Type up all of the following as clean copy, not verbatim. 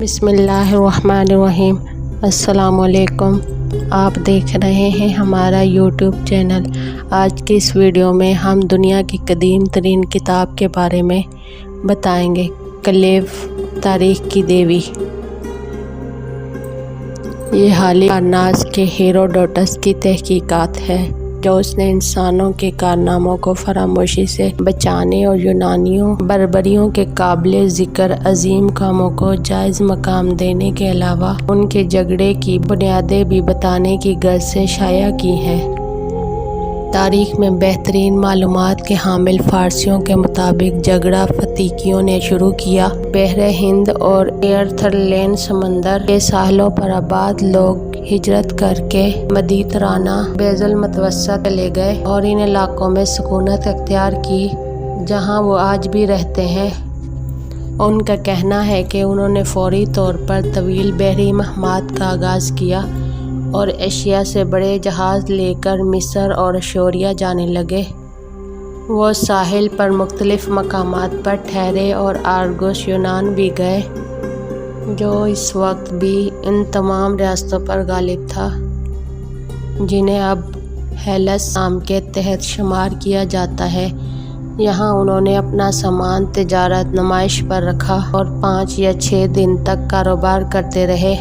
بسم اللہ الرحمن الرحیم۔ السلام علیکم، آپ دیکھ رہے ہیں ہمارا یوٹیوب چینل۔ آج کی اس ویڈیو میں ہم دنیا کی قدیم ترین کتاب کے بارے میں بتائیں گے، کلیف تاریخ کی دیوی۔ یہ حالی کارناس کے ہیروڈوٹس کی تحقیقات ہے جو اس نے انسانوں کے کارناموں کو فراموشی سے بچانے اور یونانیوں بربریوں کے قابل ذکر عظیم کاموں کو جائز مقام دینے کے علاوہ ان کے جھگڑے کی بنیادیں بھی بتانے کی غرض سے شائع کی ہیں۔ تاریخ میں بہترین معلومات کے حامل فارسیوں کے مطابق جھگڑا فتیکیوں نے شروع کیا۔ بحر ہند اور ایرتھرلین سمندر کے ساحلوں پر آباد لوگ ہجرت کر کے مدیترانہ بیض المتوسط چلے گئے اور ان علاقوں میں سکونت اختیار کی جہاں وہ آج بھی رہتے ہیں۔ ان کا کہنا ہے کہ انہوں نے فوری طور پر طویل بحری مہمات کا آغاز کیا اور ایشیا سے بڑے جہاز لے کر مصر اور اشوریا جانے لگے۔ وہ ساحل پر مختلف مقامات پر ٹھہرے اور آرگوس یونان بھی گئے جو اس وقت بھی ان تمام ریاستوں پر غالب تھا جنہیں اب ہیلس نام کے تحت شمار کیا جاتا ہے۔ یہاں انہوں نے اپنا سامان تجارت نمائش پر رکھا اور 5 یا 6 دن تک کاروبار کرتے رہے۔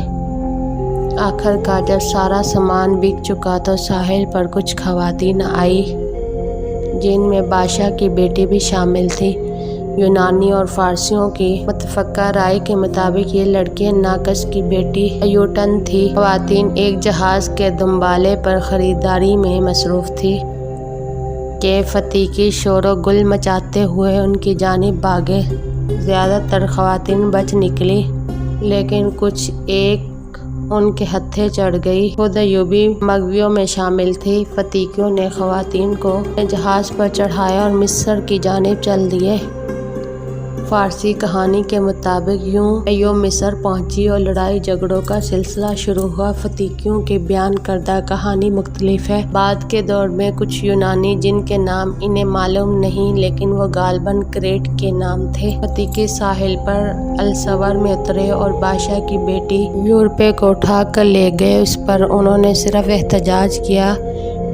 آخر کار جب سارا سامان بک چکا تو ساحل پر کچھ خواتین آئی جن میں بادشاہ کی بیٹی بھی شامل تھی۔ یونانی اور فارسیوں کی متفقہ رائے کے مطابق یہ لڑکی ناکس کی بیٹی ایوٹن تھی۔ خواتین ایک جہاز کے دنبالے پر خریداری میں مصروف تھی کہ فتیکی شور و گل مچاتے ہوئے ان کی جانب بھاگے۔ زیادہ تر خواتین بچ نکلی لیکن کچھ ایک ان کے ہتھے چڑھ گئی۔ خود ایوبی مغویوں میں شامل تھی۔ فتیکیوں نے خواتین کو جہاز پر چڑھایا اور مصر کی جانب چل دیے۔ فارسی کہانی کے مطابق یوں ایوب مصر پہنچی اور لڑائی جھگڑوں کا سلسلہ شروع ہوا۔ فتیکیوں کی بیان کردہ کہانی مختلف ہے۔ بعد کے دور میں کچھ یونانی جن کے نام انہیں معلوم نہیں لیکن وہ غالباً کریٹ کے نام تھے، فتیکی ساحل پر السور میں اترے اور بادشاہ کی بیٹی یورپے کو اٹھا کر لے گئے۔ اس پر انہوں نے صرف احتجاج کیا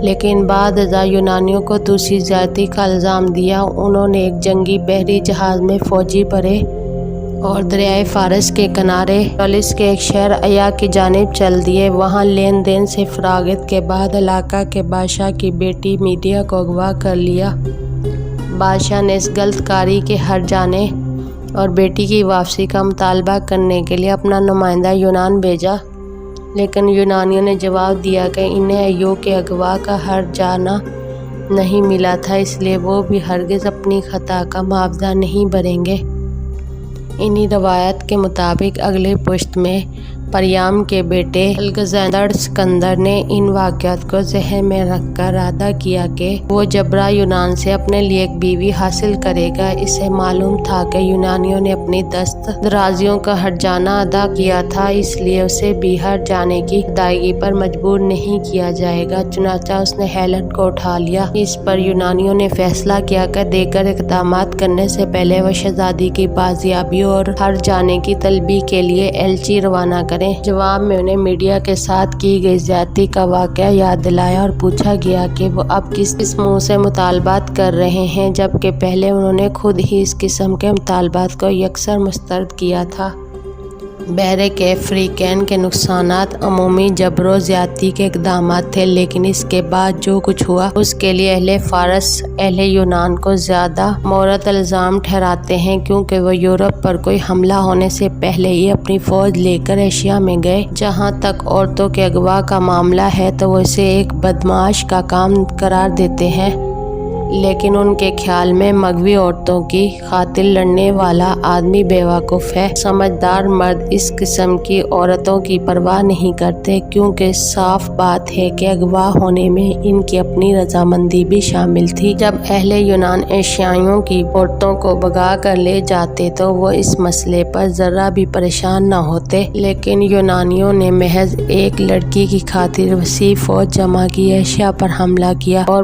لیکن بعد ازاں یونانیوں کو دوسری زیادتی کا الزام دیا۔ انہوں نے ایک جنگی بحری جہاز میں فوجی بھرے اور دریائے فارس کے کنارے ٹولس کے ایک شہر ایا کی جانب چل دیے۔ وہاں لین دین سے فراغت کے بعد علاقہ کے بادشاہ کی بیٹی میڈیا کو اغوا کر لیا۔ بادشاہ نے اس غلط کاری کے ہٹ جانے اور بیٹی کی واپسی کا مطالبہ کرنے کے لیے اپنا نمائندہ یونان بھیجا لیکن یونانیوں نے جواب دیا کہ انہیں ایوب کے اغوا کا ہٹ جانا نہیں ملا تھا، اس لیے وہ بھی ہرگز اپنی خطا کا معاوضہ نہیں بھریں گے۔ انہی روایت کے مطابق اگلے پشت میں پریام کے بیٹے الگزینڈر اسکندر نے ان واقعات کو ذہن میں رکھ کر ارادہ کیا کہ وہ جبرا یونان سے اپنے لیے ایک بیوی حاصل کرے گا۔ اسے معلوم تھا کہ یونانیوں نے اپنی دست درازیوں کا ہٹ جانا ادا کیا تھا، اس لیے اسے بھی ہٹ جانے کی ادائیگی پر مجبور نہیں کیا جائے گا، چنانچہ اس نے ہیلن کو اٹھا لیا۔ اس پر یونانیوں نے فیصلہ کیا کہ دیگر اقدامات کرنے سے پہلے وہ شہزادی کی بازیابی اور ہٹ جانے کی طلبی کے لیے ایلچی روانہ کریں۔ جواب میں انہیں میڈیا کے ساتھ کی گئی زیادتی کا واقعہ یاد دلایا اور پوچھا گیا کہ وہ اب کس منہ سے مطالبات کر رہے ہیں، جبکہ پہلے انہوں نے خود ہی اس قسم کے مطالبات کو یکسر مسترد کیا تھا۔ بحر کیفریکین کے نقصانات عمومی جبر و زیادتی کے اقدامات تھے لیکن اس کے بعد جو کچھ ہوا اس کے لیے اہل فارس اہل یونان کو زیادہ مورد الزام ٹھہراتے ہیں کیونکہ وہ یورپ پر کوئی حملہ ہونے سے پہلے ہی اپنی فوج لے کر ایشیا میں گئے۔ جہاں تک عورتوں کے اغوا کا معاملہ ہے تو وہ اسے ایک بدمعاش کا کام قرار دیتے ہیں لیکن ان کے خیال میں مغوی عورتوں کی خاطر لڑنے والا آدمی بیوقوف ہے۔ سمجھدار مرد اس قسم کی عورتوں کی پرواہ نہیں کرتے کیونکہ صاف بات ہے کہ اغوا ہونے میں ان کی اپنی رضامندی بھی شامل تھی۔ جب اہل یونان ایشیائیوں کی عورتوں کو بھگا کر لے جاتے تو وہ اس مسئلے پر ذرا بھی پریشان نہ ہوتے لیکن یونانیوں نے محض ایک لڑکی کی خاطر وسیع فوج جمع کی، ایشیا پر حملہ کیا اور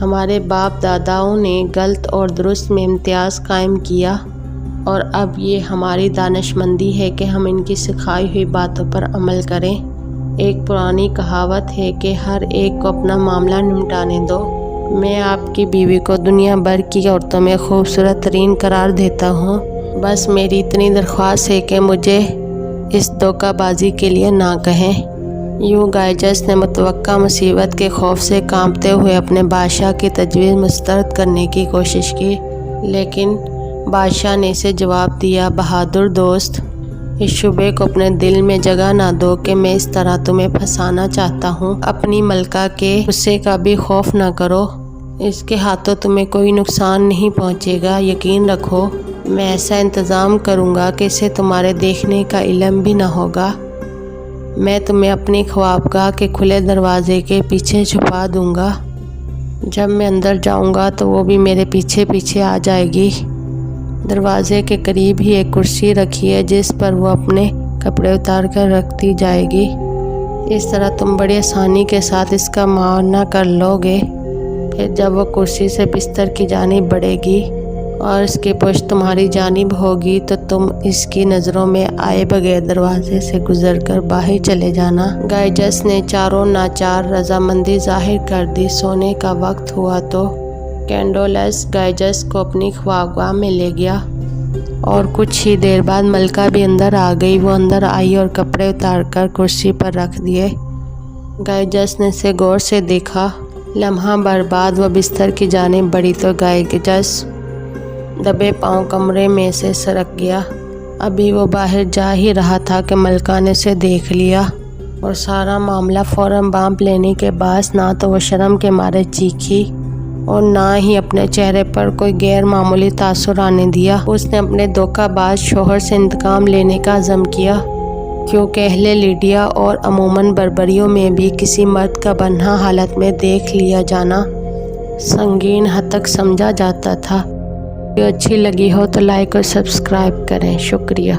ہمارے باپ داداؤں نے غلط اور درست میں امتیاز قائم کیا اور اب یہ ہماری دانشمندی ہے کہ ہم ان کی سکھائی ہوئی باتوں پر عمل کریں۔ ایک پرانی کہاوت ہے کہ ہر ایک کو اپنا معاملہ نمٹانے دو۔ میں آپ کی بیوی کو دنیا بھر کی عورتوں میں خوبصورت ترین قرار دیتا ہوں، بس میری اتنی درخواست ہے کہ مجھے اس دھوکہ بازی کے لیے نہ کہیں۔ یوں گائجس نے متوقع مصیبت کے خوف سے کانپتے ہوئے اپنے بادشاہ کی تجویز مسترد کرنے کی کوشش کی، لیکن بادشاہ نے اسے جواب دیا، بہادر دوست، اس شبے کو اپنے دل میں جگہ نہ دو کہ میں اس طرح تمہیں پھنسانا چاہتا ہوں۔ اپنی ملکہ کے غصے کا بھی خوف نہ کرو، اس کے ہاتھوں تمہیں کوئی نقصان نہیں پہنچے گا۔ یقین رکھو، میں ایسا انتظام کروں گا کہ اسے تمہارے دیکھنے کا علم بھی نہ ہوگا۔ میں تمہیں اپنی خوابگاہ کے کھلے دروازے کے پیچھے چھپا دوں گا۔ جب میں اندر جاؤں گا تو وہ بھی میرے پیچھے پیچھے آ جائے گی۔ دروازے کے قریب ہی ایک کرسی رکھی ہے جس پر وہ اپنے کپڑے اتار کر رکھتی جائے گی۔ اس طرح تم بڑی آسانی کے ساتھ اس کا معائنہ کر لو گے۔ پھر جب وہ کرسی سے بستر کی جانب بڑھے گی اور اس کی پشت تمہاری جانب ہوگی تو تم اس کی نظروں میں آئے بغیر دروازے سے گزر کر باہر چلے جانا۔ گائجس نے چاروں ناچار رضامندی ظاہر کر دی۔ سونے کا وقت ہوا تو کینڈولس گائجس کو اپنی خوابگاہ میں لے گیا اور کچھ ہی دیر بعد ملکہ بھی اندر آ گئی۔ وہ اندر آئی اور کپڑے اتار کر کرسی پر رکھ دیے۔ گائجس نے اسے غور سے دیکھا۔ لمحہ بھر بعد وہ بستر کی جانب بڑھی تو گائجس دبے پاؤں کمرے میں سے سرک گیا۔ ابھی وہ باہر جا ہی رہا تھا کہ ملکہ نے اسے دیکھ لیا اور سارا معاملہ فوراً بانپ لینے کے باعث نہ تو وہ شرم کے مارے چیخی اور نہ ہی اپنے چہرے پر کوئی غیر معمولی تاثر آنے دیا۔ اس نے اپنے دھوکہ باز شوہر سے انتقام لینے کا عزم کیا، کیونکہ اہل لیڈیا اور عموماً بربریوں میں بھی کسی مرد کا بنہا حالت میں دیکھ لیا جانا سنگین ہتک سمجھا جاتا تھا۔ ویڈیو اچھی لگی ہو تو لائک اور سبسکرائب کریں۔ شکریہ۔